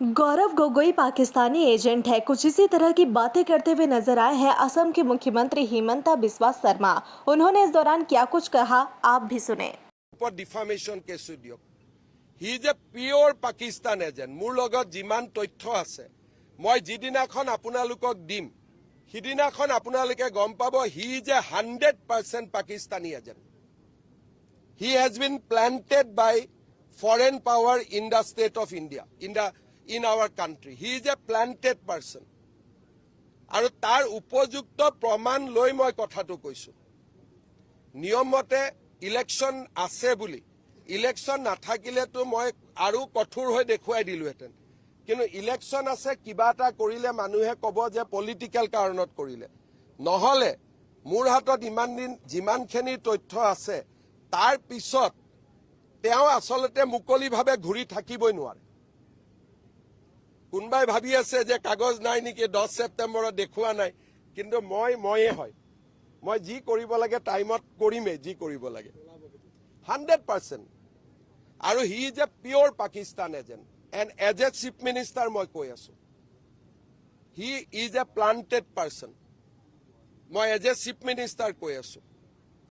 Gaurav Gogoi Pakistani agent है। कुछ इसी तरह की बातें करते हुए नजर आए हैं असम के मुख्यमंत्री हिमंता बिस्वा शर्मा। उन्होंने इस दौरान क्या कुछ कहा, आप भी सुने। डिफामेशन केस दियक हि जे पियर पाकिस्तान एजेंट मोर लगत जिमान तथ्य আছে মই যিদিনাখন আপোনালোকক দিম সিদিনাখন আপোনালোকে গম পাব হি যে 100% Pakistani agent he has been planted by foreign power in the state of India in our country. He is a planted person. আৰু তাৰ উপযুক্ত প্ৰমাণ লৈ মই কথাটো কৈছো নিয়মতে ইলেকশ্যন আছে বুলি ইলেকশ্যন নাথাকিলেতো মই আৰু কঠোৰ হৈ দেখুৱাই দিলোহেঁতেন কিন্তু ইলেকশ্যন আছে কিবা এটা কৰিলে মানুহে ক'ব যে পলিটিক্যাল কাৰণত কৰিলে নহলে মোৰ হাতত ইমান দিন যিমানখিনি তথ্য আছে তাৰ পিছত তেওঁ আচলতে মুকলিভাৱে ঘূৰি থাকিবই নোৱাৰে কোনবাই ভাবি আছে যে কাগজ নাই নেকি 10 সেপ্টেম্বৰত দেখুৱা নাই কিন্তু ময়ে হয় মই যি কৰিব লাগে টাইমত কৰিমে যি কৰিব লাগে 100% আৰু he is a pure Pakistan agent and as a chief minister মই কৈ আছো he is a planted person মই এজ এ চিফ মিনিষ্টাৰ কৈ আছো